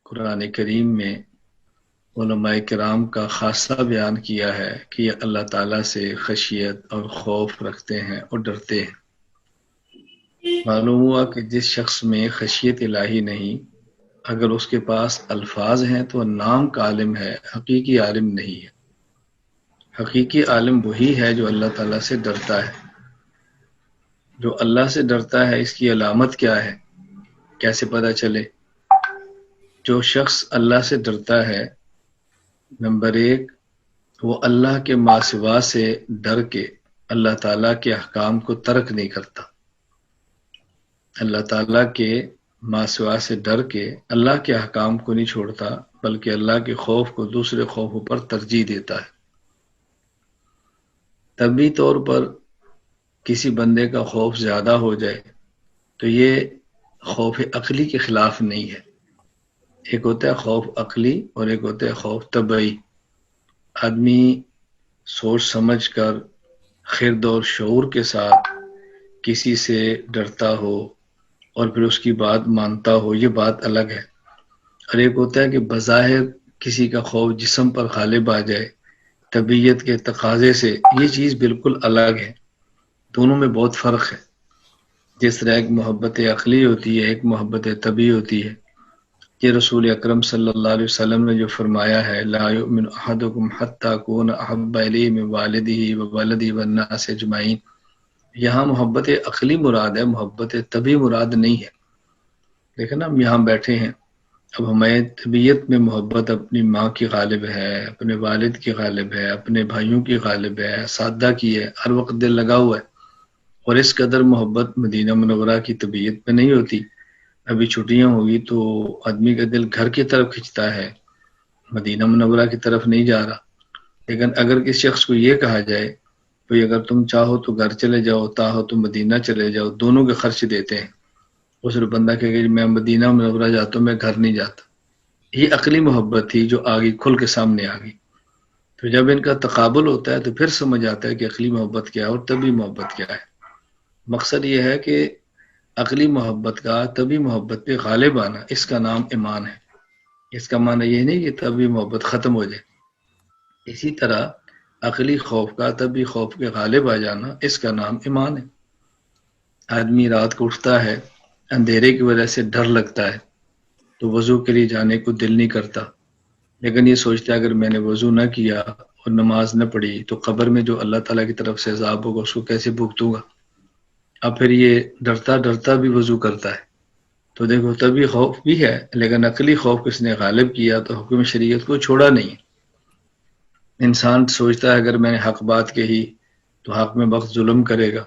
قرآن کریم میں علماء کرام کا خاصہ بیان کیا ہے کہ یہ اللہ تعالیٰ سے خشیت اور خوف رکھتے ہیں اور ڈرتے ہیں۔ معلوم ہوا کہ جس شخص میں خشیت الہی نہیں، اگر اس کے پاس الفاظ ہیں تو نام کا عالم ہے، حقیقی عالم نہیں ہے۔ حقیقی عالم وہی ہے جو اللہ تعالیٰ سے ڈرتا ہے۔ جو اللہ سے ڈرتا ہے، اس کی علامت کیا ہے، کیسے پتہ چلے؟ جو شخص اللہ سے ڈرتا ہے، نمبر ایک، وہ اللہ کے ما سوا سے ڈر کے اللہ تعالیٰ کے احکام کو ترک نہیں کرتا۔ اللہ تعالیٰ کے ما سوا سے ڈر کے اللہ کے احکام کو نہیں چھوڑتا، بلکہ اللہ کے خوف کو دوسرے خوفوں پر ترجیح دیتا ہے۔ طبی طور پر کسی بندے کا خوف زیادہ ہو جائے تو یہ خوف عقلی کے خلاف نہیں ہے۔ ایک ہوتا ہے خوف عقلی اور ایک ہوتا ہے خوف طبعی۔ آدمی سوچ سمجھ کر خرد اور شعور کے ساتھ کسی سے ڈرتا ہو اور پھر اس کی بات مانتا ہو، یہ بات الگ ہے۔ اور ایک ہوتا ہے کہ بظاہر کسی کا خوف جسم پر غالب آ جائے طبیعت کے تقاضے سے، یہ چیز بالکل الگ ہے۔ دونوں میں بہت فرق ہے۔ جس طرح ایک محبت عقلی ہوتی ہے، ایک محبت طبعی ہوتی ہے۔ یہ رسول اکرم صلی اللہ علیہ وسلم نے جو فرمایا ہے، لا یؤمن احدکم حتی اکون احب الیہ من والدہ وولدہ والناس اجمعین، یہاں محبت عقلی مراد ہے، محبت طبعی مراد نہیں ہے۔ لیکن ہم یہاں بیٹھے ہیں، اب ہمیں طبیعت میں محبت اپنی ماں کی غالب ہے، اپنے والد کی غالب ہے، اپنے بھائیوں کی غالب ہے، اساتذہ کی ہے، ہر وقت دل لگا ہوا ہے۔ اور اس قدر محبت مدینہ منورہ کی طبیعت میں نہیں ہوتی۔ ابھی چھٹیاں ہوگی تو آدمی کا دل گھر کی طرف کھنچتا ہے، مدینہ منورہ کی طرف نہیں جا رہا۔ لیکن اگر کسی شخص کو یہ کہا جائے کہ اگر تم چاہو تو گھر چلے جاؤ، چاہو تو مدینہ چلے جاؤ، دونوں کے خرچ دیتے ہیں، اس بندہ کہے کہ میں مدینہ منورہ جاتا ہوں، میں گھر نہیں جاتا۔ یہ عقلی محبت تھی جو آگے کھل کے سامنے آ گئی۔ تو جب ان کا تقابل ہوتا ہے تو پھر سمجھ آتا ہے کہ عقلی محبت کیا ہے اور طبعی محبت کیا ہے۔ مقصد یہ ہے کہ عقلی محبت کا طبعی محبت پہ غالب آنا، اس کا نام ایمان ہے۔ اس کا معنی یہ نہیں کہ طبعی محبت ختم ہو جائے۔ اسی طرح عقلی خوف کا طبعی خوف کے غالب آ جانا، اس کا نام ایمان ہے۔ آدمی رات کو اٹھتا ہے، اندھیرے کی وجہ سے ڈر لگتا ہے تو وضو کے لیے جانے کو دل نہیں کرتا، لیکن یہ سوچتا ہے اگر میں نے وضو نہ کیا اور نماز نہ پڑھی تو قبر میں جو اللہ تعالیٰ کی طرف سے عذاب ہوگا اس کو کیسے بھگتوں گا۔ اب پھر یہ ڈرتا ڈرتا بھی وضو کرتا ہے۔ تو دیکھو طبعی خوف بھی ہے، لیکن عقلی خوف کس نے غالب کیا تو حکم شریعت کو چھوڑا نہیں۔ انسان سوچتا ہے اگر میں نے حق بات کہی تو حق میں وقت ظلم کرے گا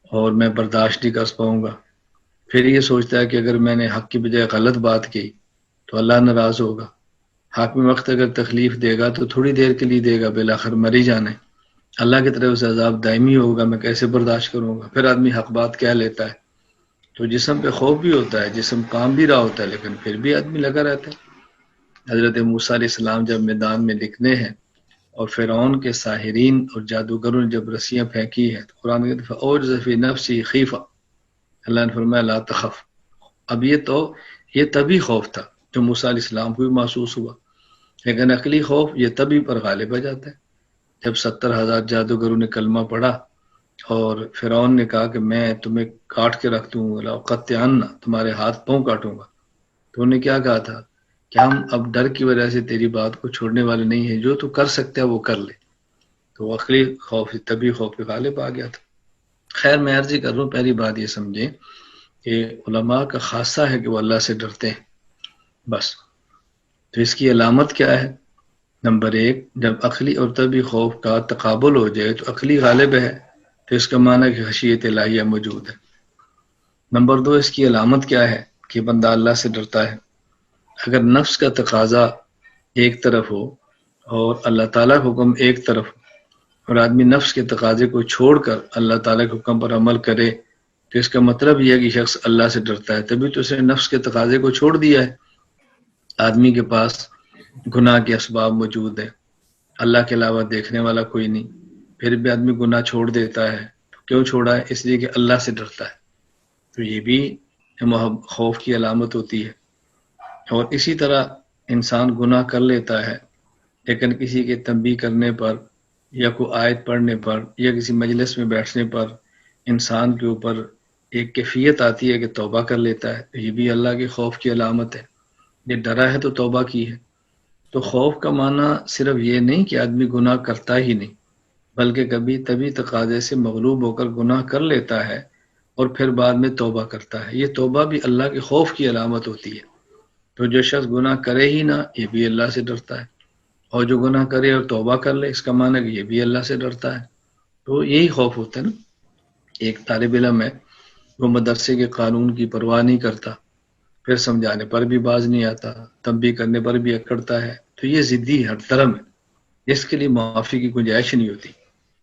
اور میں برداشت نہیں کر پاؤں گا۔ پھر یہ سوچتا ہے کہ اگر میں نے حق کی بجائے غلط بات کی تو اللہ ناراض ہوگا۔ حق میں وقت اگر تکلیف دے گا تو تھوڑی دیر کے لیے دے گا، بالآخر مر ہی جانا ہے۔ اللہ کی طرف سے عذاب دائمی ہوگا، میں کیسے برداشت کروں گا۔ پھر آدمی حق بات کہہ لیتا ہے۔ تو جسم پہ خوف بھی ہوتا ہے، جسم کام بھی رہا ہوتا ہے، لیکن پھر بھی آدمی لگا رہتا ہے۔ حضرت موسیٰ علیہ السلام جب میدان میں لکھنے ہیں اور فرعون کے ساحرین اور جادوگروں نے جب رسیاں پھینکی ہیں تو قرآن کہتا ہے فَأَوْجَسَ فِي نَفْسِهِ خِیفَةً، اللہ نے فرمایا لا تخف۔ اب یہ طبعی خوف تھا جو موسیٰ علیہ السلام کو بھی محسوس ہوا، لیکن عقلی خوف یہ طبعی پر غالب آ جاتا ہے۔ جب 70,000 جادوگروں نے کلمہ پڑھا اور فرعون نے کہا کہ میں تمہیں کاٹ کے رکھ دوں گا، قطعنہ، تمہارے ہاتھ پاؤں کاٹوں گا، تو انہوں نے کیا کہا تھا کہ ہم اب ڈر کی وجہ سے تیری بات کو چھوڑنے والے نہیں ہیں، جو تو کر سکتا ہے وہ کر لے۔ تو عقلی خوف طبعی خوف پہ غالب آ گیا تھا۔ خیر میں عرض ہی کر رہا ہوں، پہلی بات یہ سمجھیں کہ علماء کا خاصہ ہے کہ وہ اللہ سے ڈرتے ہیں، بس۔ تو اس کی علامت کیا ہے؟ نمبر ایک، جب عقلی اور طبعی خوف کا تقابل ہو جائے تو عقلی غالب ہے تو اس کا معنی ہے کہ خشیت الہیہ موجود ہے۔ نمبر دو، اس کی علامت کیا ہے کہ بندہ اللہ سے ڈرتا ہے؟ اگر نفس کا تقاضا ایک طرف ہو اور اللہ تعالیٰ کا حکم ایک طرف ہو اور آدمی نفس کے تقاضے کو چھوڑ کر اللہ تعالیٰ کے حکم پر عمل کرے تو اس کا مطلب یہ ہے کہ شخص اللہ سے ڈرتا ہے، تبھی تو اسے نفس کے تقاضے کو چھوڑ دیا ہے۔ آدمی کے پاس گناہ کے اسباب موجود ہیں، اللہ کے علاوہ دیکھنے والا کوئی نہیں، پھر بھی آدمی گناہ چھوڑ دیتا ہے۔ کیوں چھوڑا ہے؟ اس لیے کہ اللہ سے ڈرتا ہے۔ تو یہ بھی خوف کی علامت ہوتی ہے۔ اور اسی طرح انسان گناہ کر لیتا ہے، لیکن کسی کے تنبیہ کرنے پر یا کوئی آیت پڑھنے پر یا کسی مجلس میں بیٹھنے پر انسان کے اوپر ایک کیفیت آتی ہے کہ توبہ کر لیتا ہے، تو یہ بھی اللہ کے خوف کی علامت ہے۔ یہ ڈرا ہے تو توبہ کی ہے۔ تو خوف کا معنی صرف یہ نہیں کہ آدمی گناہ کرتا ہی نہیں، بلکہ کبھی طبی تقاضے سے مغلوب ہو کر گناہ کر لیتا ہے اور پھر بعد میں توبہ کرتا ہے۔ یہ توبہ بھی اللہ کے خوف کی علامت ہوتی ہے۔ تو جو شخص گناہ کرے ہی نہ، یہ بھی اللہ سے ڈرتا ہے، اور جو گناہ کرے اور توبہ کر لے، اس کا معنی ہے کہ یہ بھی اللہ سے ڈرتا ہے۔ تو یہی خوف ہوتا ہے نا۔ ایک طالب علم ہے، وہ مدرسے کے قانون کی پرواہ نہیں کرتا، پھر سمجھانے پر بھی باز نہیں آتا، تنبیہ کرنے پر بھی اکڑتا ہے، تو یہ ضدی ہر درم ہے، اس کے لیے معافی کی گنجائش نہیں ہوتی۔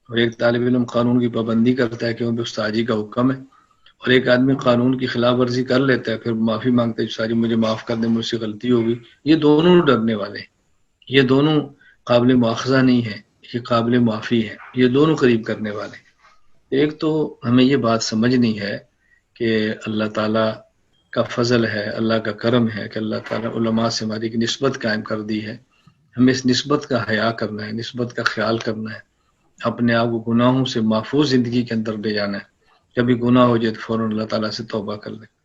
اور ایک طالب علم قانون کی پابندی کرتا ہے کیونکہ استاذی کا حکم ہے، اور ایک آدمی قانون کی خلاف ورزی کر لیتا ہے، پھر معافی مانگتا ہے، ساری مجھے معاف کر دیں، مجھ سے غلطی ہوگی۔ یہ دونوں ڈرنے والے ہیں، یہ دونوں قابل مواخذہ نہیں ہے، یہ قابل معافی ہے، یہ دونوں قریب کرنے والے ہیں۔ ایک تو ہمیں یہ بات سمجھنی ہے کہ اللہ تعالیٰ کا فضل ہے، اللہ کا کرم ہے کہ اللہ تعالیٰ علماء سے ہماری ایک نسبت قائم کر دی ہے۔ ہمیں اس نسبت کا حیا کرنا ہے، نسبت کا خیال کرنا ہے، اپنے آپ کو گناہوں سے محفوظ زندگی کے اندر لے جانا ہے۔ کبھی گناہ ہو جائے تو فوراً اللہ تعالیٰ سے توبہ کر لیں۔